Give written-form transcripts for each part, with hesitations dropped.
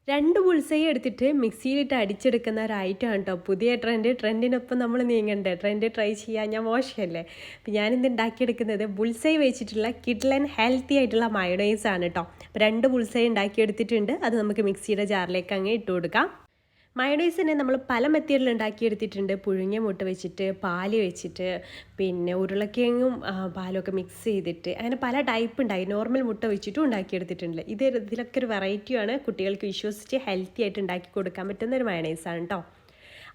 2 bull's eye എടുത്തിട്ട് മിക്സിയിലിട്ട് അടിച്ചെടുക്കുന്ന ഒരു ഐറ്റമാണ് കേട്ടോ പുതിയ ട്രെൻഡിനൊപ്പം നമ്മൾ നീങ്ങണ്ടേ. ട്രെൻഡ് ട്രൈ ചെയ്യാൻ ഞാൻ മോശമല്ലേ. അപ്പം ഞാനിന്ന് ഉണ്ടാക്കിയെടുക്കുന്നത് ബുൾസൈ വെച്ചിട്ടുള്ള കിഡ്ലൻ ഹെൽത്തി ആയിട്ടുള്ള മയോണൈസ് ആണ് കേട്ടോ. 2 ബുൾസൈ ഉണ്ടാക്കിയെടുത്തിട്ടുണ്ട്. അത് നമുക്ക് മിക്സിയുടെ ജാറിലേക്ക് അങ്ങ് ഇട്ട് കൊടുക്കാം. മയോണൈസിനെ നമ്മൾ പല മെത്തേഡിൽ ഉണ്ടാക്കിയെടുത്തിട്ടുണ്ട്. പുഴുങ്ങിയ മുട്ട വെച്ചിട്ട്, പാല് വെച്ചിട്ട്, പിന്നെ ഉരുളക്കിഴങ്ങും പാലൊക്കെ മിക്സ് ചെയ്തിട്ട്, അങ്ങനെ പല ടൈപ്പ് ഉണ്ടായി. നോർമൽ മുട്ട വെച്ചിട്ടും ഉണ്ടാക്കിയെടുത്തിട്ടുണ്ട്. ഇതിലൊക്കെ ഒരു വെറൈറ്റിയാണ്. കുട്ടികൾക്ക് വിശ്വസിച്ച് ഹെൽത്തി ആയിട്ട് ഉണ്ടാക്കി കൊടുക്കാൻ പറ്റുന്ന ഒരു മയോണൈസാണ് കേട്ടോ.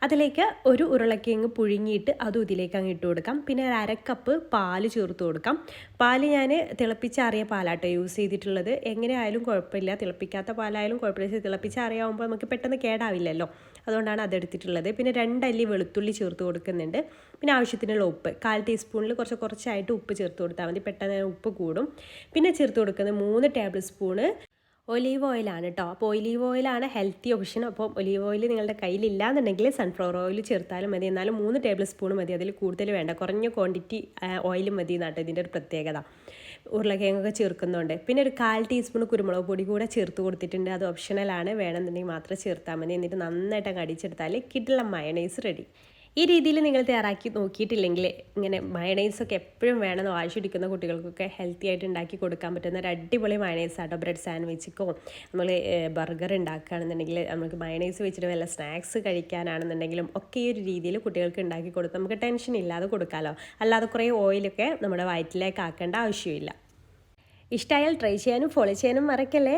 അതിലേക്ക് ഒരു ഉരുളക്കിഴങ്ങ് പുഴുങ്ങിയിട്ട് അതും ഇതിലേക്ക് അങ്ങ് ഇട്ട് കൊടുക്കാം. പിന്നെ ഒരു അരക്കപ്പ് പാല് ചേർത്ത് കൊടുക്കാം. പാല് ഞാൻ തിളപ്പിച്ചാറിയ പാലാട്ടോ യൂസ് ചെയ്തിട്ടുള്ളത്. എങ്ങനെയായാലും കുഴപ്പമില്ല, തിളപ്പിക്കാത്ത പാലായാലും കുഴപ്പമില്ല. തിളപ്പിച്ചാറിയാവുമ്പോൾ നമുക്ക് പെട്ടെന്ന് കേടാവില്ലല്ലോ, അതുകൊണ്ടാണ് അതെടുത്തിട്ടുള്ളത്. പിന്നെ 2 അല്ലി വെളുത്തുള്ളി ചേർത്ത് കൊടുക്കുന്നുണ്ട്. പിന്നെ ആവശ്യത്തിനുള്ള ഉപ്പ്, 1/4 ടീസ്പൂണിൽ കുറച്ചായിട്ട് ഉപ്പ് ചേർത്ത് കൊടുത്താൽ മതി, പെട്ടെന്ന് ഉപ്പ് കൂടും. പിന്നെ ചേർത്ത് കൊടുക്കുന്നത് 3 ടേബിൾ സ്പൂണ് ഒലീവ് ഓയിലാണ് കേട്ടോ. അപ്പോൾ ഒലീവ് ഓയിലാണ് ഹെൽത്തി ഓപ്ഷൻ. അപ്പോൾ ഒലീവ് ഓയിൽ നിങ്ങളുടെ കയ്യിലില്ലാന്നുണ്ടെങ്കിൽ സൺഫ്ലവർ ഓയിൽ ചേർത്താലും മതി. എന്നാലും 3 ടേബിൾ സ്പൂൺ മതി, അതിൽ കൂടുതൽ വേണ്ട. കുറഞ്ഞ ക്വാണ്ടിറ്റി ഓയിൽ മതി എന്നാട്ടോ ഇതിൻ്റെ ഒരു പ്രത്യേകത. ഉരുളക്കിഴങ്ങൊക്കെ ചേർക്കുന്നുണ്ട്. പിന്നെ ഒരു 1/4 ടീസ്പൂൺ കുരുമുളക് പൊടി കൂടെ ചേർത്ത് കൊടുത്തിട്ടുണ്ട്. അത് ഓപ്ഷണലാണ്, വേണമെന്നുണ്ടെങ്കിൽ മാത്രം ചേർത്താൽ മതി. എന്നിട്ട് നന്നായിട്ട് അടിച്ചെടുത്താൽ കിഡ്ലൻ മയോണൈസ് റെഡി. ഈ രീതിയിൽ നിങ്ങൾ തയ്യാറാക്കി നോക്കിയിട്ടില്ലെങ്കിൽ, ഇങ്ങനെ മയണൈസൊക്കെ എപ്പോഴും വേണമെന്ന് വാശിടിക്കുന്ന കുട്ടികൾക്കൊക്കെ ഹെൽത്തി ആയിട്ട് ഉണ്ടാക്കി കൊടുക്കാൻ പറ്റുന്ന ഒരു അടിപൊളി മയണൈസ് ആട്ടോ. ബ്രെഡ് സാൻഡ്വിച്ചിക്കോ നമ്മൾ ബർഗർ ഉണ്ടാക്കുകയാണെന്നുണ്ടെങ്കിൽ, നമുക്ക് മയണൈസ് വെച്ചിട്ട് വല്ല സ്നാക്സ് കഴിക്കാനാണെന്നുണ്ടെങ്കിലും ഒക്കെ ഈ ഒരു രീതിയിൽ കുട്ടികൾക്ക് ഉണ്ടാക്കി കൊടുത്ത് നമുക്ക് ടെൻഷൻ ഇല്ലാതെ കൊടുക്കാമല്ലോ. അല്ലാതെ കുറേ ഓയിലൊക്കെ നമ്മുടെ വയറ്റിലേക്ക് ആക്കേണ്ട ആവശ്യമില്ല. ഇഷ്ടമായാൽ ട്രൈ ചെയ്യാനും ഫോളോ ചെയ്യാനും മറക്കല്ലേ.